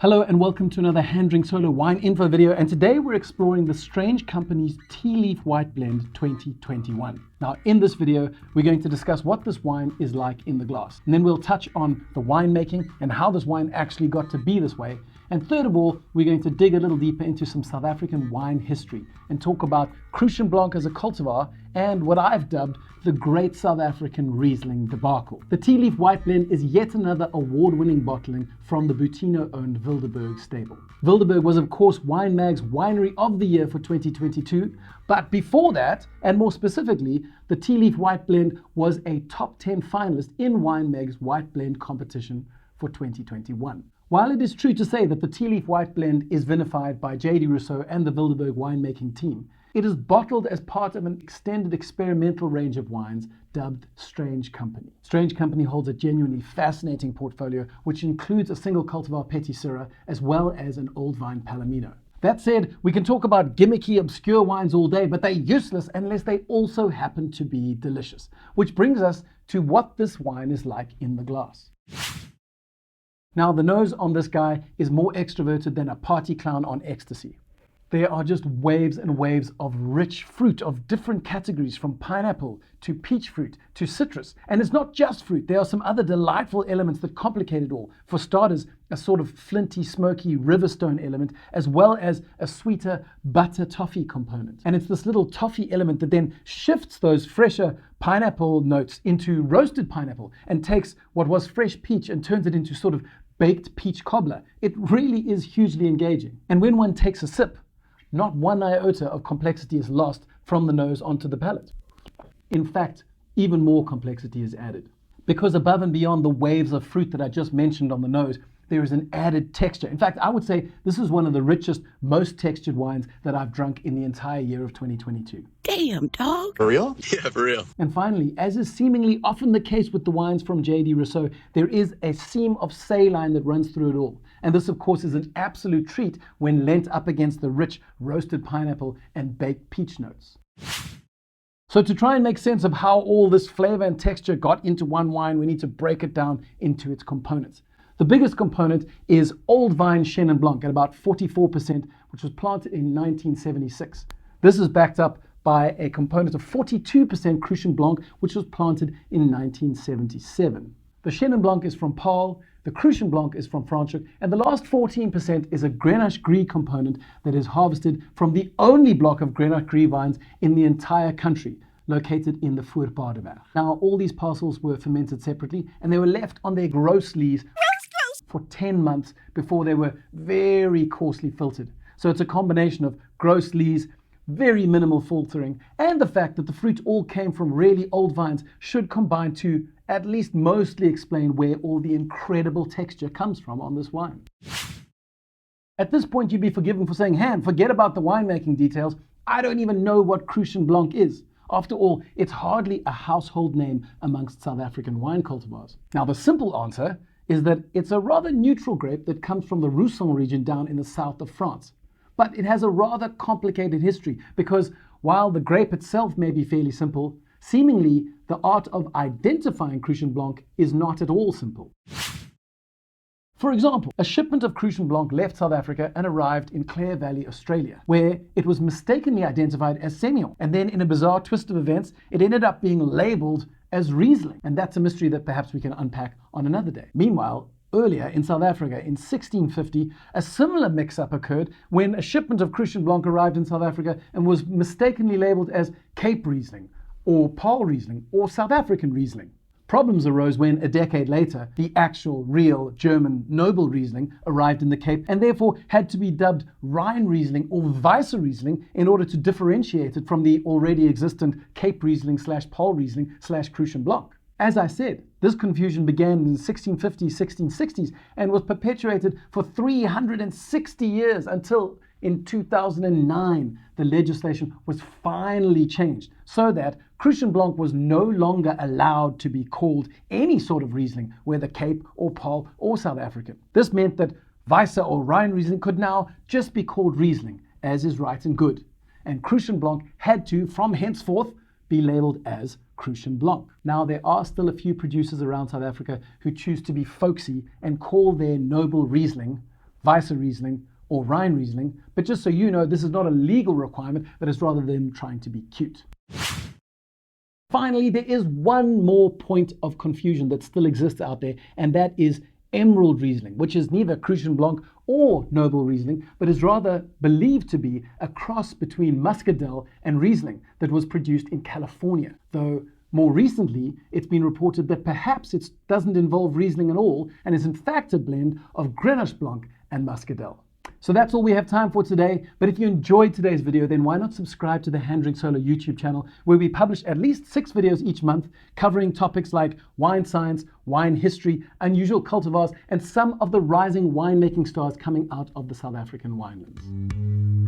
Hello and welcome to another Hand Drink Solo wine info video, and today we're exploring the Strange Kompanjie's Tea Leaf White Blend 2021. Now in this video we're going to discuss what this wine is like in the glass, and then we'll touch on the winemaking and how this wine actually got to be this way, and third of all we're going to dig a little deeper into some South African wine history and talk about Crouchen Blanc as a cultivar and what I've dubbed the Great South African Riesling Debacle. The Tea Leaf White Blend is yet another award-winning bottling from the Boutinot-owned Wildeberg stable. Wildeberg was of course Wine Mag's Winery of the Year for 2022, but before that, and more specifically, the Tea Leaf White Blend was a top 10 finalist in Wine Mag's White Blend competition for 2021. While it is true to say that the Tea Leaf White Blend is vinified by J.D. Rousseau and the Wildeberg winemaking team, it is bottled as part of an extended experimental range of wines dubbed Strange Kompanjie. Strange Kompanjie holds a genuinely fascinating portfolio which includes a single cultivar Petit Syrah as well as an old vine Palomino. That said, we can talk about gimmicky, obscure wines all day, but they're useless unless they also happen to be delicious. Which brings us to what this wine is like in the glass. Now, the nose on this guy is more extroverted than a party clown on ecstasy. There are just waves and waves of rich fruit of different categories, from pineapple to peach fruit to citrus. And it's not just fruit, there are some other delightful elements that complicate it all. For starters, a sort of flinty, smoky riverstone element, as well as a sweeter butter toffee component. And it's this little toffee element that then shifts those fresher pineapple notes into roasted pineapple and takes what was fresh peach and turns it into sort of baked peach cobbler. It really is hugely engaging. And when one takes a sip, not one iota of complexity is lost from the nose onto the palate. In fact, even more complexity is added. Because above and beyond the waves of fruit that I just mentioned on the nose, there is an added texture. In fact, I would say this is one of the richest, most textured wines that I've drunk in the entire year of 2022. Damn, dog. For real? Yeah, for real. And finally, as is seemingly often the case with the wines from J.D. Rousseau, there is a seam of saline that runs through it all. And this, of course, is an absolute treat when lent up against the rich roasted pineapple and baked peach notes. So to try and make sense of how all this flavor and texture got into one wine, we need to break it down into its components. The biggest component is old vine Chenin Blanc at about 44%, which was planted in 1976. This is backed up by a component of 42% Crouchen Blanc, which was planted in 1977. The Chenin Blanc is from Paarl, the Crouchen Blanc is from Franschhoek, and the last 14% is a Grenache Gris component that is harvested from the only block of Grenache Gris vines in the entire country, located in the Voorpaardenberg. Now, all these parcels were fermented separately, and they were left on their gross lees for 10 months before they were very coarsely filtered. So it's a combination of gross lees, very minimal filtering, and the fact that the fruit all came from really old vines should combine to at least mostly explain where all the incredible texture comes from on this wine. At this point, you'd be forgiven for saying, "Han, forget about the winemaking details. I don't even know what Crouchen Blanc is." After all, it's hardly a household name amongst South African wine cultivars. Now, the simple answer is that it's a rather neutral grape that comes from the Riesling region down in the south of France. But it has a rather complicated history because while the grape itself may be fairly simple, seemingly the art of identifying Crouchen Blanc is not at all simple. For example, a shipment of Crouchen Blanc left South Africa and arrived in Clare Valley, Australia, where it was mistakenly identified as Semillon. And then in a bizarre twist of events, it ended up being labeled as Riesling. And that's a mystery that perhaps we can unpack on another day. Meanwhile, earlier in South Africa in 1650, a similar mix-up occurred when a shipment of Crouchen Blanc arrived in South Africa and was mistakenly labeled as Cape Riesling, or Paarl Riesling, or South African Riesling. Problems arose when, a decade later, the actual, real German noble Riesling arrived in the Cape and therefore had to be dubbed Rhine Riesling or Weisse Riesling in order to differentiate it from the already existent Cape Riesling / Paarl Riesling / Crouchen Blanc. As I said, this confusion began in the 1650s, 1660s and was perpetuated for 360 years until in 2009, the legislation was finally changed so that Crouchen Blanc was no longer allowed to be called any sort of Riesling, whether Cape or Paarl or South African. This meant that Weisse or Rhine Riesling could now just be called Riesling, as is right and good. And Crouchen Blanc had to, from henceforth, be labeled as Crouchen Blanc. Now, there are still a few producers around South Africa who choose to be folksy and call their noble Riesling Weißer Riesling, or Rhine Riesling. But just so you know, this is not a legal requirement, but it's rather them trying to be cute. Finally, there is one more point of confusion that still exists out there, and that is Emerald Riesling, which is neither Crouchen Blanc or Noble Riesling, but is rather believed to be a cross between Muscadel and Riesling that was produced in California. Though more recently, it's been reported that perhaps it doesn't involve Riesling at all, and is in fact a blend of Grenache Blanc and Muscadel. So that's all we have time for today. But if you enjoyed today's video, then why not subscribe to the Hand Drink Solo YouTube channel, where we publish at least 6 videos each month covering topics like wine science, wine history, unusual cultivars, and some of the rising winemaking stars coming out of the South African winelands.